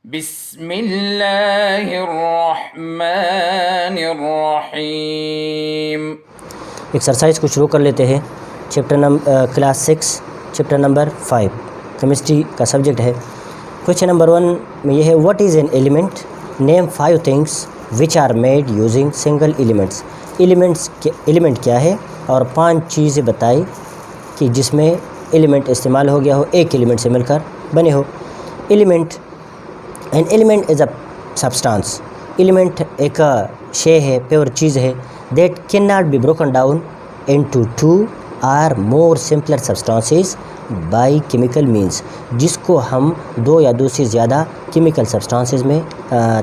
बिस्मिल्लाहिर्रहमानिर्रहीम। एक्सरसाइज को शुरू कर लेते हैं। क्लास 6 चैप्टर नंबर 5 केमिस्ट्री का सब्जेक्ट है। क्वेश्चन नंबर 1 में यह है, what is an element, name 5 things which are made using single elements. Element क्या है और 5 चीज़ें बताई कि जिसमें एलिमेंट इस्तेमाल हो गया हो, एक एलिमेंट से मिलकर बने हो। An element is a substance. Element एक शे है, प्योर चीज़ है, that can not be broken down into 2 or more simpler substances by chemical means, जिसको हम 2 या 2 से ज़्यादा केमिकल सब्सटेंसेस में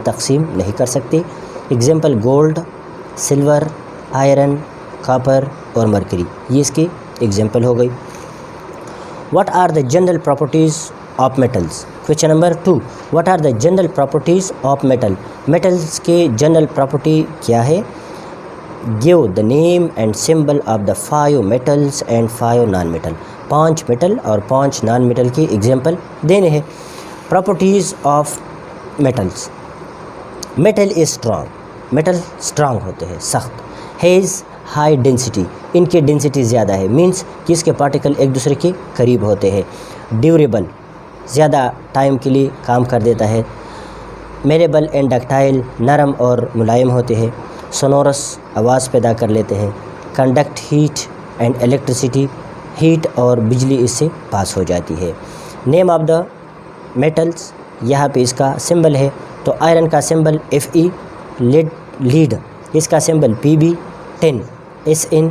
तकसीम नहीं कर सकते। Example gold, silver, iron, copper और मरकरी, ये इसकी एग्जांपल हो गई। What are the general properties of metals. Question number 2, what are the general properties of metal. Metals के जनरल प्रॉपर्टी क्या है। Give the name and symbol of the 5 metals and 5 non metal. 5 metal और 5 non metal के example देने हैं। Properties of metals. Metal is strong, metal strong होते हैं, सख्त। हैज़ हाई डेंसिटी, इनकी डेंसिटी ज़्यादा है, मीन्स कि इसके पार्टिकल एक दूसरे के करीब होते हैं। ड्यूरेबल, ज़्यादा टाइम के लिए काम कर देता है। मेरेबल एंड डक्टाइल, नरम और मुलायम होते हैं। सोनोरस, आवाज़ पैदा कर लेते हैं। Conduct heat and electricity, heat और बिजली इससे पास हो जाती है। नेम ऑफ द मेटल्स, यहाँ पे इसका सिंबल है, तो आयरन का सिंबल Fe, लीड इसका symbol Pb, tin Sn,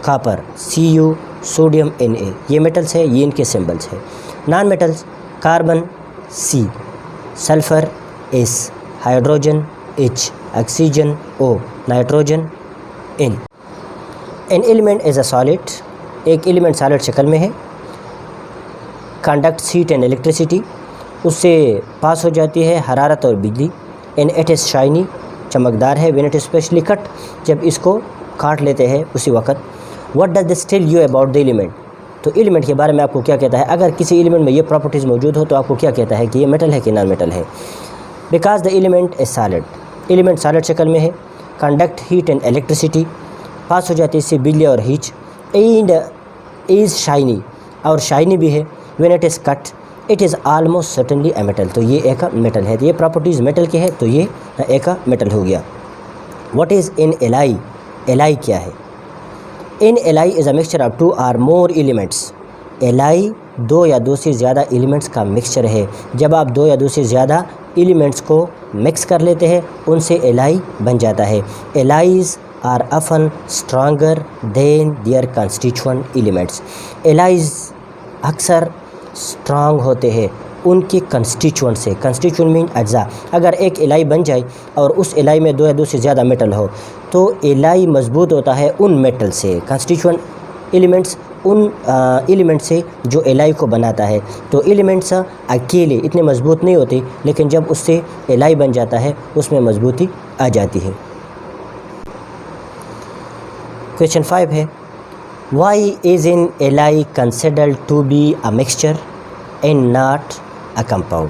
copper Cu, sodium Na, ये मेटल्स है, ये इनके सिंबल्स है। Non metals, carbon C, sulphur S, hydrogen H, oxygen O, nitrogen N। N element is a solid, एक element solid शक्ल में है। कंडक्ट हीट एंड इलेक्ट्रिसिटी, उससे पास हो जाती है हरारत और बिजली। एंड इट इज़ शाइनी, चमकदार है। When it is specially cut, जब इसको काट लेते हैं उसी वक्त। What does this tell you about the element, तो एलिमेंट के बारे में आपको क्या कहता है। अगर किसी एलिमेंट में ये प्रॉपर्टीज़ मौजूद हो तो आपको क्या कहता है कि ये मेटल है कि नॉन मेटल है। Because the element is solid, element solid शक्ल में है। कंडक्ट हीट एंड इलेक्ट्रिसिटी, पास हो जाती है इससे बिजली और हीट। एंड इज़ शाइनी, और शाइनी भी है। When it is cut, it is almost certainly a metal, तो ये एक मेटल है। तो ये प्रॉपर्टीज़ मेटल के है, तो ये एक मेटल हो गया। What is an alloy, alloy क्या है। An alloy is a mixture of 2 or more elements. Alloy 2 या 2 से ज़्यादा एलिमेंट्स का मिक्सचर है। जब आप 2 या 2 से ज़्यादा एलिमेंट्स को मिक्स कर लेते हैं, उनसे एलाई बन जाता है। Alloys are often stronger than their constituent elements। Alloys अक्सर स्ट्रांग होते हैं उनके कंस्टिट्यूएंट से। कंस्टिट्यूएंट मीन अज्जा। अगर एक एलाई बन जाए और उस एलाई में 2 या 2 से ज़्यादा मेटल हो, तो एलाई मजबूत होता है उन मेटल से। कंस्टिट्यूएंट एलिमेंट्स उन एलिमेंट से जो एलाई को बनाता है। तो एलिमेंट्स अकेले इतने मजबूत नहीं होते, लेकिन जब उससे एलाई बन जाता है उसमें मजबूती आ जाती है। क्वेश्चन 5 है, why is an alloy considered to be a mixture and not a compound.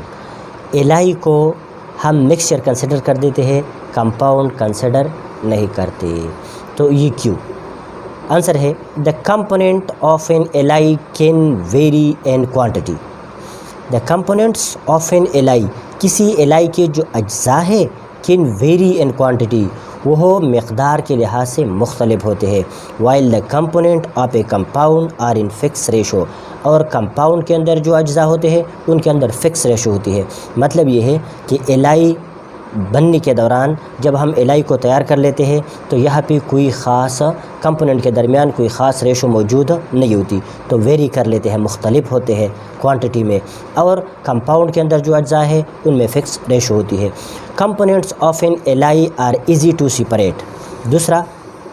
Alloy को हम मिक्सचर कंसिडर कर देते हैं, कंपाउंड कंसिडर नहीं करते, तो ये क्यों। आंसर है, the component of an ally can very in quantity. The components of an ally, किसी एलाई के जो अज्जा है, कैन वेरी इन क्वांटिटी, वो मकदार के लिहाज से मुख्तलिफ होते हैं। While the component of a compound are in fix ratio, और कंपाउंड के अंदर जो अज्जा होते हैं उनके अंदर फ़िक्स रेशो होती है। मतलब ये है कि एलाई बनने के दौरान जब हम एलाई को तैयार कर लेते हैं तो यहाँ पे कोई ख़ास कंपोनेंट के दरमियान कोई ख़ास रेशो मौजूद नहीं होती, तो वेरी कर लेते हैं, मुख्तलिफ होते हैं क्वांटिटी में। और कंपाउंड के अंदर जो अज्जा है उनमें फ़िक्स रेशो होती है। Components of an alloy are easy to separate. दूसरा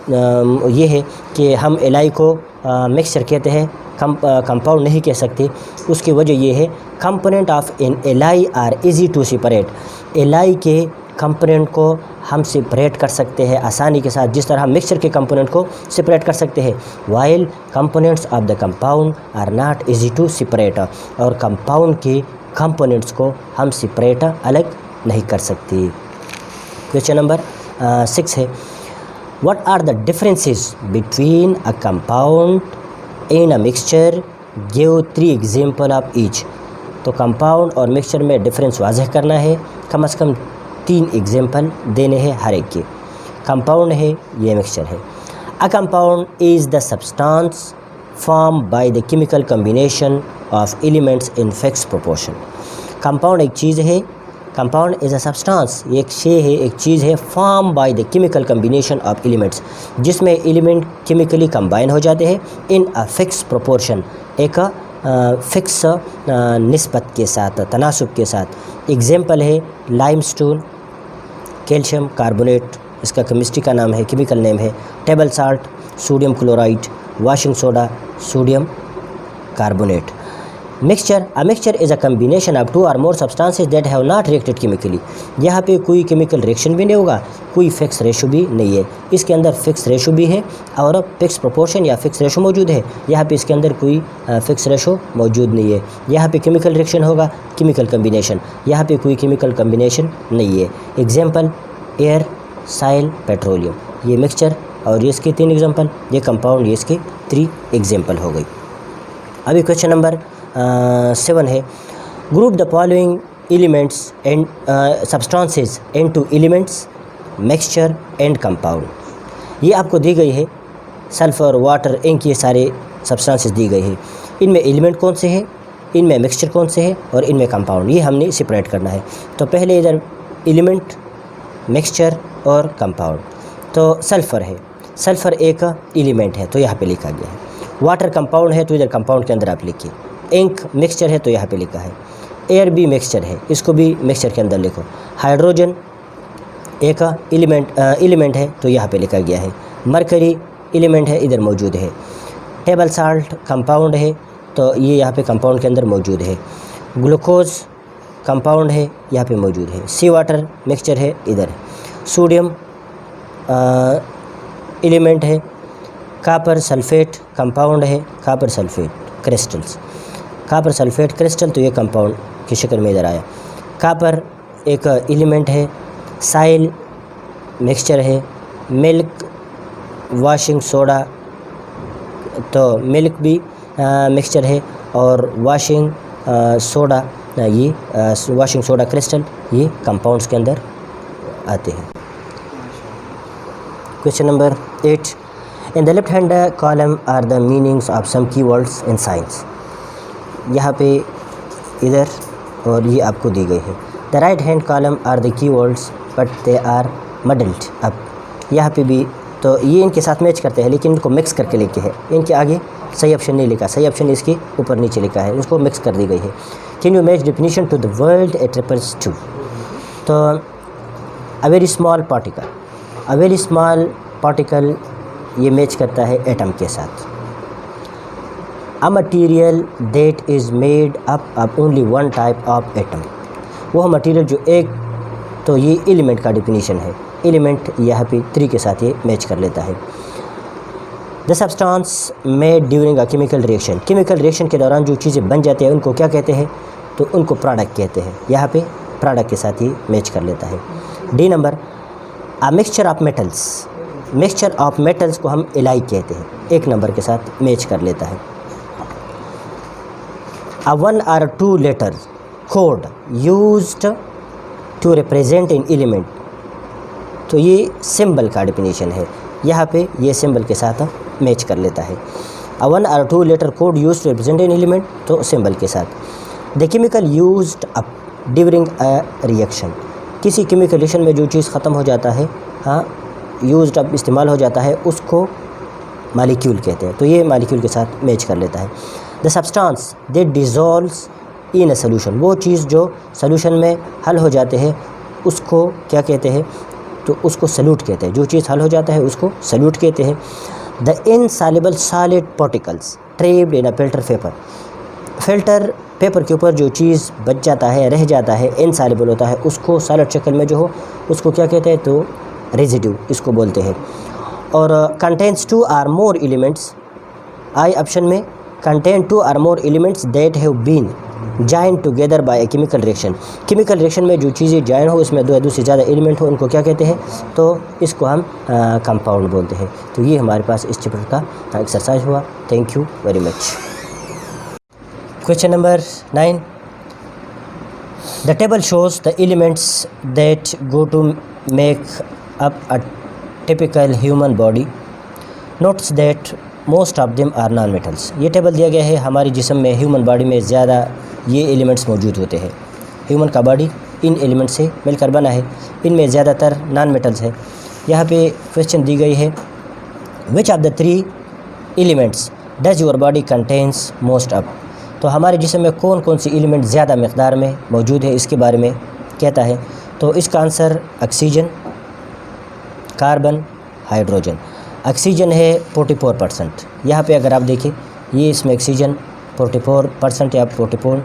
ये है कि हम एलाई को मिक्सचर कहते हैं, कंपाउंड नहीं कह सकते। उसकी वजह ये है, component of an alloy are easy to separate. Alloy के कंपोनेंट को हम सेपरेट कर सकते हैं आसानी के साथ, जिस तरह हम मिक्सचर के कंपोनेंट को सेपरेट कर सकते हैं। While components of the compound are not easy to separate, और कंपाउंड के कंपोनेंट्स को हम सेपरेट अलग नहीं कर सकते। क्वेश्चन नंबर 6 है, what are the differences between a compound in a mixture, give 3 example of each. तो कंपाउंड और मिक्सचर में डिफरेंस वाज़ह करना है, कम से कम 3 एग्जांपल देने हैं हर एक के। कंपाउंड है, ये मिक्सचर है। A compound is the substance form by the chemical combination of elements in fix proportion. Compound एक चीज़ है, कंपाउंड इज़ अ सब्सटेंस, ये एक शे है, एक चीज़ है, form by the chemical combination of elements, जिसमें एलिमेंट केमिकली कंबाइन हो जाते हैं इन अ फिक्स प्रोपोर्शन, एक फिक्स निस्बत के साथ, तनासुब के साथ। एग्जांपल है लाइमस्टोन, कैल्शियम कार्बोनेट, इसका केमिस्ट्री का नाम है, केमिकल नेम है। Table salt, sodium chloride. Washing soda, sodium carbonate. Mixture, a mixture is a combination of 2 और मोर substances that have not reacted chemically. यहाँ पे कोई केमिकल रिएक्शन भी नहीं होगा, कोई फिक्स रेशो भी नहीं है। इसके अंदर फिक्स रेशो भी है और फिक्स प्रोपोर्शन या फिक्स रेशो मौजूद है। यहाँ पे इसके अंदर कोई फिक्स रेशो मौजूद नहीं है। यहाँ पे केमिकल रिएक्शन होगा, केमिकल कम्बिनेशन। यहाँ पे कोई केमिकल कम्बिनेशन नहीं है। एग्जाम्पल एयर, साइल, पेट्रोलियम। ये मिक्सचर और ये इसके 3 एग्जाम्पल, ये कंपाउंड, ये इसके 3 एग्जाम्पल हो गई। अभी क्वेश्चन नंबर 7 है, group the following elements and substances into elements, mixture and compound. ये आपको दी गई है, सल्फर, वाटर, इंक, ये सारे सब्सटेंसेस दी गई है। इनमें एलिमेंट कौन से हैं, इनमें मिक्सचर कौन से है और इनमें कंपाउंड, ये हमने सेपरेट करना है। तो पहले इधर एलिमेंट, मिक्सचर और कंपाउंड। तो सल्फ़र है, सल्फ़र एक एलिमेंट है तो यहाँ पे लिखा गया है। वाटर कंपाउंड है तो इधर कंपाउंड के अंदर आप लिखिए। इंक मिक्सचर है तो यहाँ पे लिखा है। एयर भी मिक्सचर है, इसको भी मिक्सचर के अंदर लिखो। हाइड्रोजन एक एलिमेंट है तो यहाँ पे लिखा गया है। मरकरी एलिमेंट है, इधर मौजूद है। टेबल साल्ट कंपाउंड है तो ये यहाँ पे कंपाउंड के अंदर मौजूद है। ग्लूकोज कंपाउंड है, यहाँ पे मौजूद है। सी वाटर मिक्सचर है, इधर है। सोडियम एलिमेंट है। कापर सल्फेट कंपाउंड है, copper sulphate crystals, copper sulphate crystal, तो ये कंपाउंड की शक्ल में इधर आया। कापर एक एलिमेंट है। साइल मिक्सचर है। मिल्क, वॉशिंग सोडा, तो मिल्क भी मिक्सचर है। और वॉशिंग सोडा, ये वॉशिंग सोडा क्रिस्टल, ये कंपाउंड्स के अंदर आते हैं। Question number 8, in the left hand column are the meanings of some keywords in science. यहाँ पे इधर और ये आपको दी गई है। The right hand column are the keywords but they are muddled up. यहाँ पे भी तो ये इनके साथ मैच करते हैं लेकिन इनको मिक्स करके लिखे हैं। इनके आगे सही ऑप्शन नहीं लिखा, सही ऑप्शन इसके ऊपर नीचे लिखा है, इसको मिक्स कर दी गई है। Can you match definition to the word it refers to. तो a very small particle, a very small particle ये मैच करता है एटम के साथ। A material that is made up of only one type of atom. वह material जो एक, तो ये एलिमेंट का डिफिनीशन है। एलिमेंट यहाँ पे 3 के साथ ये मैच कर लेता है। The substance made during a chemical reaction. Chemical reaction के दौरान जो चीज़ें बन जाती हैं उनको क्या कहते हैं, तो उनको प्रोडक्ट कहते हैं। यहाँ पे प्रोडक्ट के साथ ये मैच कर लेता है। D number, a mixture of metals. Mixture of metals को हम एलाई कहते हैं, 1 नंबर के साथ मैच कर लेता है। A 1 or 2 letter code used to represent an element. तो ये सिंबल का डिफिनीशन है, यहाँ पे ये सिंबल के साथ मैच कर लेता है। A 1 or 2 letter code used to represent an element, तो सिंबल के साथ। The chemical used up during a reaction. किसी केमिकल रिएक्शन में जो चीज़ ख़त्म हो जाता है, हाँ, यूज्ड अप इस्तेमाल हो जाता है, उसको मालिक्यूल कहते हैं, तो ये मालिक्यूल के साथ मैच कर लेता है। The substance that dissolves in a solution. वो चीज़ जो सोल्यूशन में हल हो जाते हैं उसको क्या कहते हैं, तो उसको सल्यूट कहते हैं। जो चीज़ हल हो जाता है उसको सल्यूट कहते हैं। The insoluble solid particles trapped in a filter paper. Filter paper के ऊपर जो चीज़ बच जाता है, रह जाता है, इनसॉल्युबल होता है, उसको सॉलिड शक्ल में जो हो उसको क्या कहते हैं, तो रेजिड्यू इसको बोलते हैं। और कंटेन्स 2 or more एलिमेंट्स। आई ऑप्शन में contain 2 or more elements that have been join together by a chemical reaction. Chemical reaction में जो चीज़ें जॉइन हो, उसमें दो या दो से ज़्यादा एलिमेंट हो, उनको क्या कहते हैं? तो इसको हम कंपाउंड बोलते हैं। तो ये हमारे पास इस चैप्टर का एक्सरसाइज हुआ। Thank you very much. Question number 9, the table shows the elements that go to make up a typical human body, notes that most of them are non metals. ये table दिया गया है, हमारी जिस्म में human body में ज़्यादा ये एलिमेंट्स मौजूद होते हैं। ह्यूमन का बॉडी इन एलिमेंट्स से मिलकर बना है, इनमें ज़्यादातर नॉन मेटल्स है। यहाँ पे क्वेश्चन दी गई है, which of the 3 elements does your body contains most of. तो हमारे जिस्म में कौन कौन सी एलिमेंट ज़्यादा मकदार में मौजूद है, इसके बारे में कहता है। तो इसका answer oxygen, carbon, hydrogen. Oxygen है 44%। यहाँ पे अगर आप देखें, ये इसमें ऑक्सीजन 44% या 44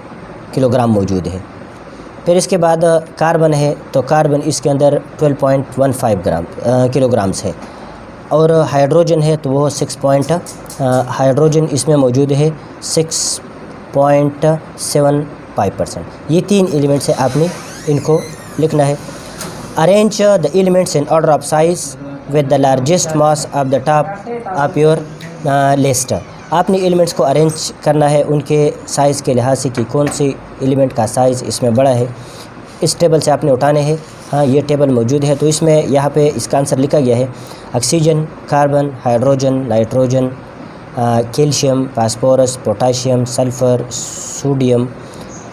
किलोग्राम मौजूद है। फिर इसके बाद कार्बन है, तो कार्बन इसके अंदर 12.15 किलोग्राम्स है। और हाइड्रोजन है तो वो हाइड्रोजन इसमें मौजूद है 6.75%। ये 3 एलिमेंट्स है, आपने इनको लिखना है। Arrange the elements in order of size with the largest mass of the top of your list. आपने एलिमेंट्स को अरेंज करना है उनके साइज़ के लिहाज से कि कौन सी एलिमेंट का साइज़ इसमें बड़ा है। इस टेबल से आपने उठाने हैं। हाँ, ये टेबल मौजूद है, तो इसमें यहाँ पे इसका आंसर लिखा गया है oxygen, carbon, hydrogen, nitrogen, calcium, phosphorus, potassium, sulphur, sodium,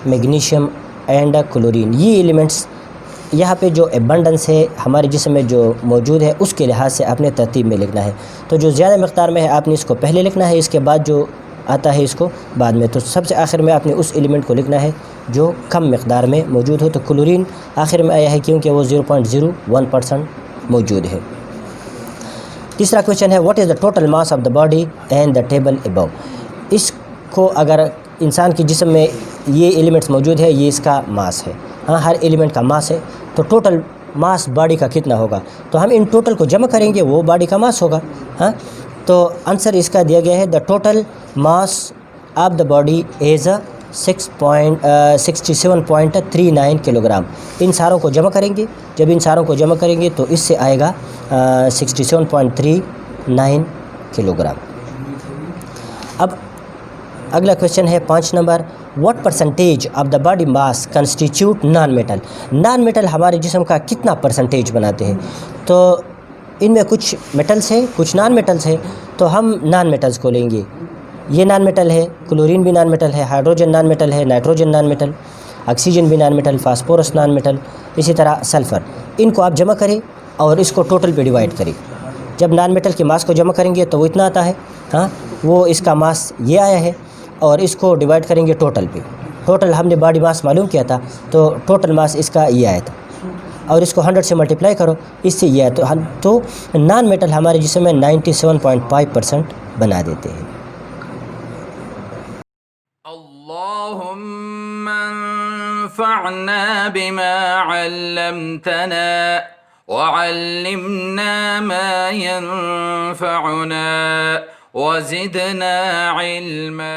magnesium and chlorine. ये एलिमेंट्स यहाँ पे जो एबंडेंस है हमारे जिस्म में जो मौजूद है उसके लिहाज से आपने तरतीब में लिखना है। तो जो ज़्यादा मकदार में है आपने इसको पहले लिखना है, इसके बाद जो आता है इसको बाद में। तो सबसे आखिर में आपने उस एलिमेंट को लिखना है जो कम मकदार में मौजूद हो। तो क्लोरीन आखिर में आया है क्योंकि वो 0.01% मौजूद है। तीसरा क्वेश्चन है, what is the total mass of the body and the table above. इसको अगर इंसान के जिस्म में ये एलिमेंट्स मौजूद है, ये इसका मास है। हाँ, हर एलिमेंट का मास है, तो टोटल मास बॉडी का कितना होगा? तो हम इन टोटल को जमा करेंगे, वो बॉडी का मास होगा। हाँ, तो आंसर इसका दिया गया है, the total mass of the body is 67.39 kilogram. इन सारों को जमा करेंगे, जब इन सारों को जमा करेंगे तो इससे आएगा 67.39 किलोग्राम। अब अगला क्वेश्चन है 5 number, what percentage of the body mass constitute non metal. Non metal हमारे जिस्म का कितना परसेंटेज बनाते हैं? तो इनमें कुछ मेटल्स है, कुछ नॉन मेटल्स है, तो हम नॉन मेटल्स को लेंगे। ये नॉन मेटल है, क्लोरीन भी नॉन मेटल है, हाइड्रोजन नॉन मेटल है, नाइट्रोजन नॉन मेटल, ऑक्सीजन भी non metal, phosphorus non metal, इसी तरह सल्फ़र। इनको आप जमा करें और इसको टोटल पे डिवाइड करें। जब नॉन मेटल के मास को जमा करेंगे तो वो इतना आता है। हाँ, वो इसका मास ये आया है, और इसको डिवाइड करेंगे टोटल पे। टोटल हमने बॉडी मास मालूम किया था, तो टोटल मास इसका ये आया था, और इसको 100 से मल्टीप्लाई करो, इससे ये आया। तो नॉन मेटल हमारे जिस्म में 97.5% बना देते हैं। अल्लाहुम्मा अंफ़अना बिमा अल्लमतना वअल्लिमना मा यंफ़अुना वज़िदना इल्मा।